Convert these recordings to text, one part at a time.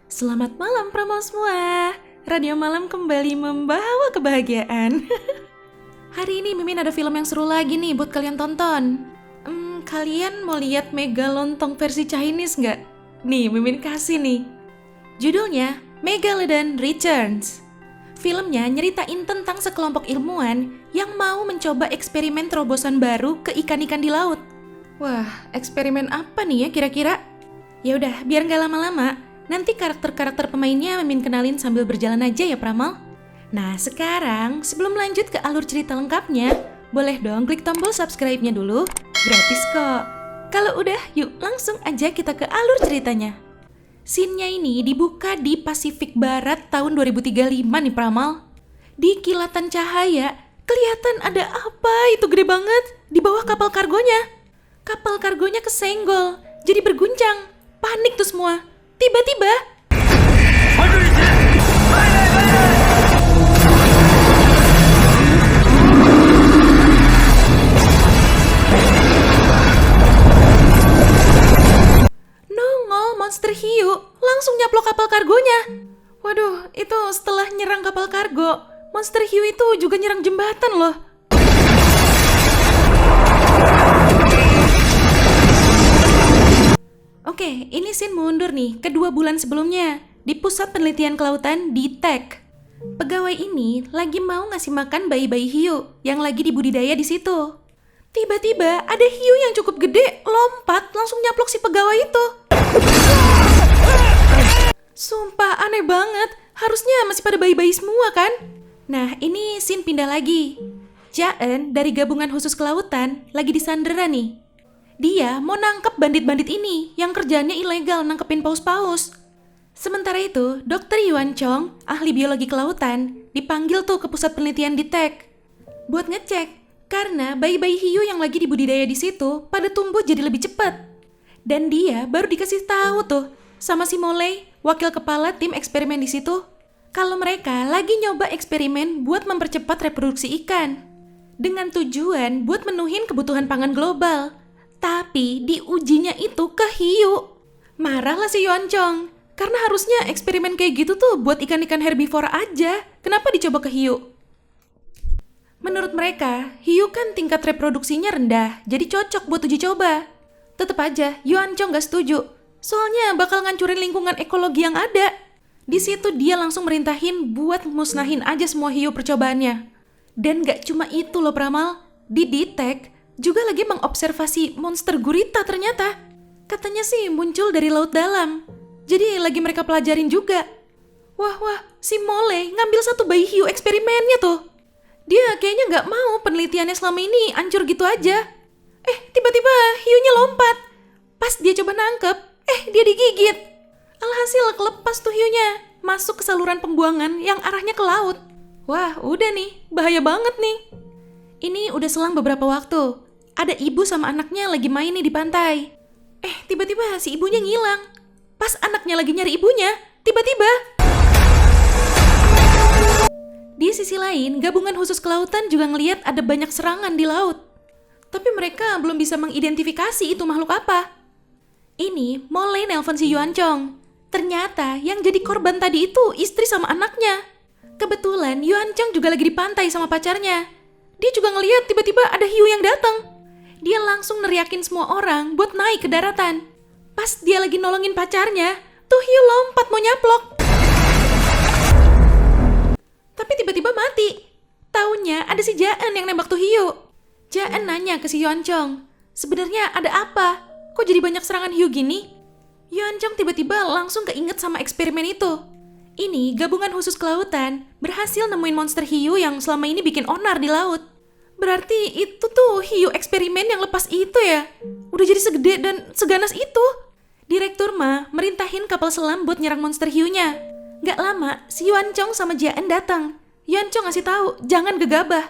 Selamat malam promo semua. Radio Malam kembali membawa kebahagiaan. Hari ini Mimin ada film yang seru lagi nih buat kalian tonton. Kalian mau lihat Megalontong versi Chinese nggak? Nih Mimin kasih nih. Judulnya Megalodon Returns. Filmnya nyeritain tentang sekelompok ilmuwan yang mau mencoba eksperimen terobosan baru ke ikan-ikan di laut. Wah, eksperimen apa nih ya kira-kira? Ya udah, biar nggak lama-lama, nanti karakter-karakter pemainnya Mimin kenalin sambil berjalan aja ya Pramal. Nah sekarang, sebelum lanjut ke alur cerita lengkapnya, boleh dong klik tombol subscribe-nya dulu, gratis kok. Kalau udah, yuk langsung aja kita ke alur ceritanya. Scene-nya ini dibuka di Pasifik Barat tahun 2035 nih Pramal. Di kilatan cahaya, kelihatan ada apa itu gede banget di bawah kapal kargonya. Kapal kargonya kesenggol, jadi berguncang. Panik tuh semua. Tiba-tiba nongol monster hiu, langsung nyaplok kapal kargonya. Waduh, itu setelah nyerang kapal kargo, monster hiu itu juga nyerang jembatan loh. Oke, ini scene mundur nih ke 2 bulan sebelumnya di Pusat Penelitian Kelautan di TEC. Pegawai ini lagi mau ngasih makan bayi-bayi hiu yang lagi dibudidaya di situ. Tiba-tiba ada hiu yang cukup gede lompat langsung nyaplok si pegawai itu. Sumpah aneh banget, harusnya masih pada bayi-bayi semua kan? Nah ini scene pindah lagi. Jaen dari gabungan khusus kelautan lagi disandera nih. Dia mau nangkep bandit-bandit ini yang kerjaannya ilegal nangkepin paus-paus. Sementara itu, Dr. Yuan Chong, ahli biologi kelautan, dipanggil tuh ke pusat penelitian di TEC buat ngecek karena bayi-bayi hiu yang lagi dibudidaya di situ pada tumbuh jadi lebih cepat. Dan dia baru dikasih tahu tuh sama si Molei, wakil kepala tim eksperimen di situ, kalau mereka lagi nyoba eksperimen buat mempercepat reproduksi ikan dengan tujuan buat menuhin kebutuhan pangan global. Tapi diujinya itu ke hiu. Marahlah si Yuan Chong, karena harusnya eksperimen kayak gitu tuh buat ikan-ikan herbivora aja. Kenapa dicoba ke hiu? Menurut mereka, hiu kan tingkat reproduksinya rendah, jadi cocok buat uji coba. Tetep aja, Yuan Chong gak setuju. Soalnya bakal ngancurin lingkungan ekologi yang ada. Di situ dia langsung merintahin buat musnahin aja semua hiu percobaannya. Dan gak cuma itu loh Pramal, di DTEC juga lagi mengobservasi monster gurita ternyata. Katanya sih muncul dari laut dalam. Jadi lagi mereka pelajarin juga. Wah, si Molei ngambil satu bayi hiu eksperimennya tuh. Dia kayaknya nggak mau penelitiannya selama ini hancur gitu aja. Tiba-tiba hiunya lompat. Pas dia coba nangkep, dia digigit. Alhasil kelepas tuh hiunya, masuk ke saluran pembuangan yang arahnya ke laut. Wah, udah nih, bahaya banget nih. Ini udah selang beberapa waktu. Ada ibu sama anaknya lagi main nih di pantai. Tiba-tiba si ibunya ngilang. Pas anaknya lagi nyari ibunya, tiba-tiba di sisi lain, gabungan khusus kelautan juga ngelihat ada banyak serangan di laut. Tapi mereka belum bisa mengidentifikasi itu makhluk apa. Ini Molei nelpon si Yuan Chong. Ternyata yang jadi korban tadi itu istri sama anaknya. Kebetulan Yuan Chong juga lagi di pantai sama pacarnya. Dia juga ngelihat tiba-tiba ada hiu yang datang. Dia langsung neriakin semua orang buat naik ke daratan. Pas dia lagi nolongin pacarnya, tuh hiu lompat mau nyaplok. Tapi tiba-tiba mati. Taunya ada si Jaen yang nembak tuh hiu. Jaen nanya ke si Yuan Chong, sebenarnya ada apa? Kok jadi banyak serangan hiu gini? Yuan Chong tiba-tiba langsung keinget sama eksperimen itu. Ini gabungan khusus kelautan berhasil nemuin monster hiu yang selama ini bikin onar di laut. Berarti itu tuh hiu eksperimen yang lepas itu ya? Udah jadi segede dan seganas itu. Direktur mah merintahin kapal selam buat nyerang monster hiunya. Gak lama, si Yuan Chong sama Jaen datang. Yuan Chong ngasih tahu jangan gegabah.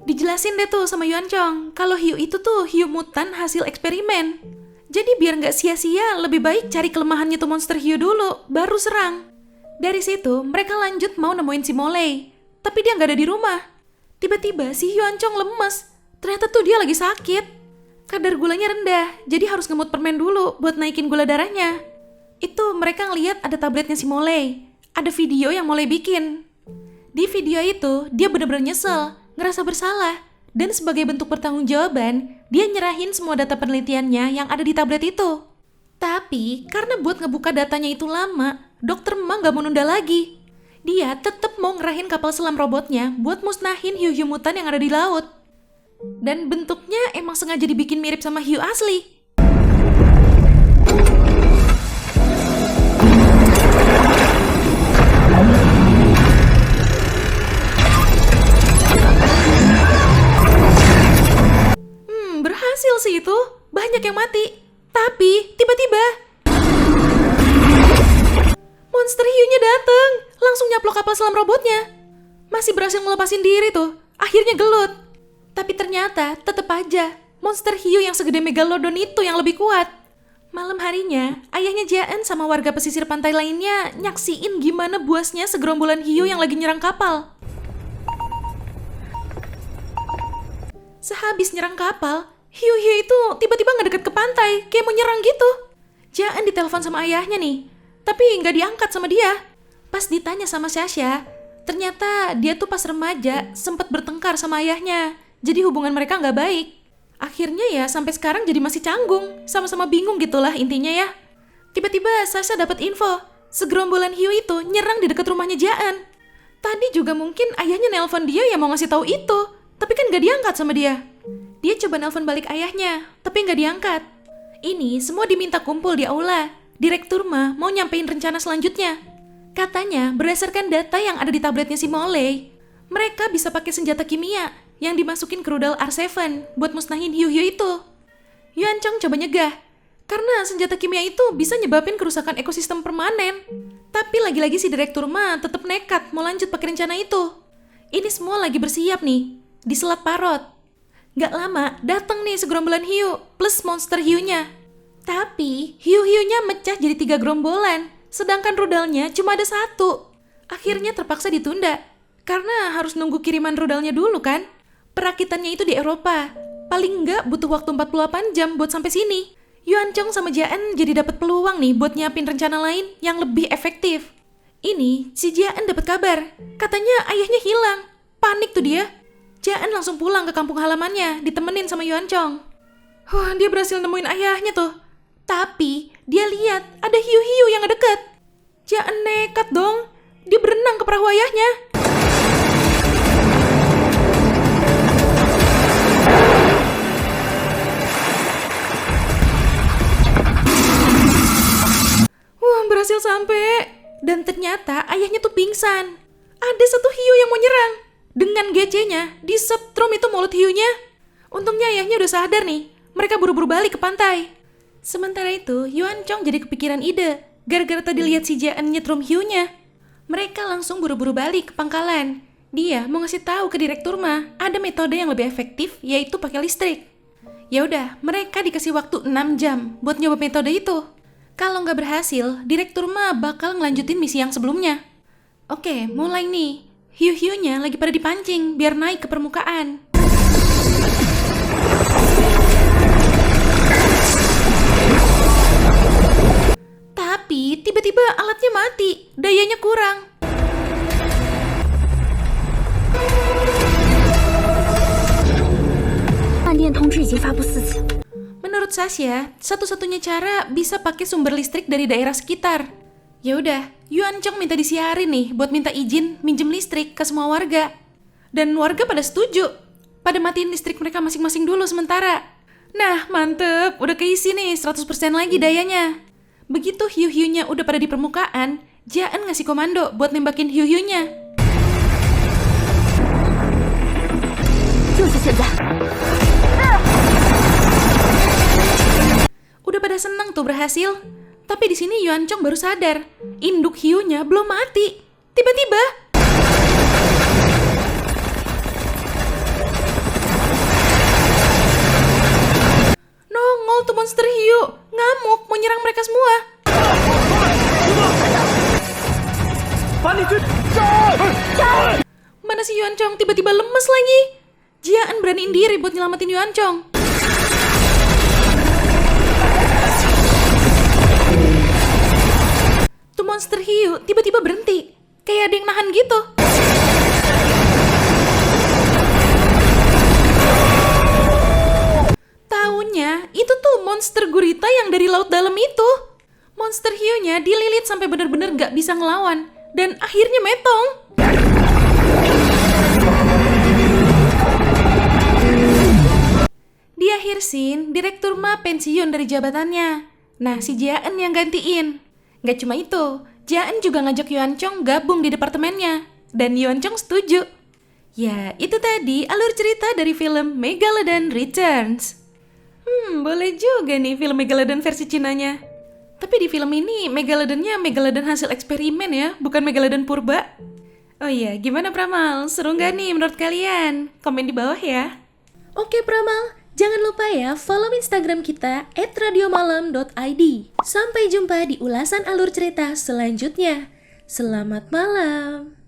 Dijelasin deh tuh sama Yuan Chong kalau hiu itu tuh hiu mutan hasil eksperimen. Jadi biar gak sia-sia, lebih baik cari kelemahannya tuh monster hiu dulu, baru serang. Dari situ mereka lanjut mau nemuin si Molei, tapi dia gak ada di rumah. Tiba-tiba si Yuan Chong lemes. Ternyata tuh dia lagi sakit. Kadar gulanya rendah, jadi harus ngemut permen dulu buat naikin gula darahnya. Itu mereka ngeliat ada tabletnya si Molly. Ada video yang Molly bikin. Di video itu, dia bener-bener nyesel, ngerasa bersalah. Dan sebagai bentuk pertanggungjawaban, dia nyerahin semua data penelitiannya yang ada di tablet itu. Tapi, karena buat ngebuka datanya itu lama, Dokter Ma gak mau nunda lagi. Dia tetap mau ngerahin kapal selam robotnya buat musnahin hiu-hiu mutan yang ada di laut. Dan bentuknya emang sengaja dibikin mirip sama hiu asli. Berhasil sih itu, banyak yang mati. Tapi tiba-tiba monster hiunya dateng, langsung nyaplok kapal selam robotnya. Masih berhasil ngelepasin diri tuh, akhirnya gelut. Tapi ternyata tetep aja monster hiu yang segede megalodon itu yang lebih kuat. Malam harinya, ayahnya Jaen sama warga pesisir pantai lainnya nyaksiin gimana buasnya segerombolan hiu yang lagi nyerang kapal. Sehabis nyerang kapal, hiu-hiu itu tiba-tiba ngedeket ke pantai, kayak mau nyerang gitu. Jaen ditelepon sama ayahnya nih, tapi nggak diangkat sama dia. Pas ditanya sama Sasha, ternyata dia tuh pas remaja sempat bertengkar sama ayahnya, jadi hubungan mereka nggak baik. Akhirnya ya sampai sekarang jadi masih canggung, sama-sama bingung gitulah intinya ya. Tiba-tiba Sasha dapat info, segerombolan hiu itu nyerang di dekat rumahnya Jaen. Tadi juga mungkin ayahnya nelpon dia ya mau ngasih tahu itu, tapi kan nggak diangkat sama dia. Dia coba nelpon balik ayahnya, tapi nggak diangkat. Ini semua diminta kumpul di aula. Direktur Ma mau nyampein rencana selanjutnya. Katanya, berdasarkan data yang ada di tabletnya si Molly, mereka bisa pakai senjata kimia yang dimasukin ke rudal R7 buat musnahin hiu-hiu itu. Yuan Chong coba nyegah, karena senjata kimia itu bisa nyebabin kerusakan ekosistem permanen. Tapi lagi-lagi si Direktur Ma tetap nekat mau lanjut pakai rencana itu. Ini semua lagi bersiap nih, di Selat Parot. Gak lama, datang nih segerombolan hiu, plus monster hiunya. Tapi, hiu-hiunya mecah jadi 3 gerombolan, sedangkan rudalnya cuma ada 1. Akhirnya terpaksa ditunda, karena harus nunggu kiriman rudalnya dulu kan. Perakitannya itu di Eropa, paling nggak butuh waktu 48 jam buat sampai sini. Yuan Chong sama Jaen jadi dapat peluang nih buat nyiapin rencana lain yang lebih efektif. Ini, si Jaen dapat kabar, katanya ayahnya hilang. Panik tuh dia. Jaen langsung pulang ke kampung halamannya, ditemenin sama Yuan Chong. Dia berhasil nemuin ayahnya tuh. Tapi, dia lihat ada hiu-hiu yang deket. Jaen nekat dong. Dia berenang ke perahu ayahnya. Berhasil sampai. Dan ternyata ayahnya tuh pingsan. Ada 1 hiu yang mau nyerang. Dengan GC-nya, disetrum itu mulut hiunya. Untungnya ayahnya udah sadar nih. Mereka buru-buru balik ke pantai. Sementara itu, Yuan Chong jadi kepikiran ide. Gara-gara tadi lihat si Jaen nyetrum hiunya. Mereka langsung buru-buru balik ke pangkalan. Dia mau ngasih tahu ke Direktur Ma, ada metode yang lebih efektif, yaitu pakai listrik. Ya udah, mereka dikasih waktu 6 jam buat nyoba metode itu. Kalau nggak berhasil, Direktur Ma bakal ngelanjutin misi yang sebelumnya. Oke, mulai nih. Hiu-hiunya lagi pada dipancing biar naik ke permukaan. Tapi tiba-tiba alatnya mati, dayanya kurang. Menurut Sasha, satu-satunya cara bisa pakai sumber listrik dari daerah sekitar. Ya udah, Yuan Chong minta disiarin nih buat minta izin minjem listrik ke semua warga. Dan warga pada setuju. Pada matiin listrik mereka masing-masing dulu sementara. Nah, mantep, udah keisi nih 100% lagi dayanya. Begitu hiu-hiunya udah pada di permukaan, Jaen ngasih komando buat nembakin hiu-hiunya. Udah pada seneng tuh berhasil. Tapi di sini Yuan Chong baru sadar, induk hiunya belum mati. Tiba-tiba nongol tuh monster hiu, ngamuk mau nyerang mereka semua. Mana si Yuan Chong tiba-tiba lemes lagi. Jaen beraniin diri buat nyelamatin Yuan Chong. monster hiu tiba-tiba berhenti. Kayak ada yang nahan gitu. Taunya, itu tuh monster gurita yang dari laut dalam itu. Monster hiunya dililit sampai bener-bener gak bisa ngelawan. Dan akhirnya metong. Di akhir scene, Direktur Ma pensiun dari jabatannya. Nah, si Jaen yang gantiin. Gak cuma itu, Jaen juga ngajak Yuan Chong gabung di departemennya. Dan Yuan Chong setuju. Ya, itu tadi alur cerita dari film Megalodon Returns. Boleh juga nih film Megalodon versi Cinanya. Tapi di film ini Megalodonnya Megalodon hasil eksperimen ya, bukan Megalodon purba. Oh iya, gimana Pramal? Seru nggak nih menurut kalian? Komen di bawah ya. Oke Pramal, jangan lupa ya follow Instagram kita @radiomalam.id. Sampai jumpa di ulasan alur cerita selanjutnya. Selamat malam.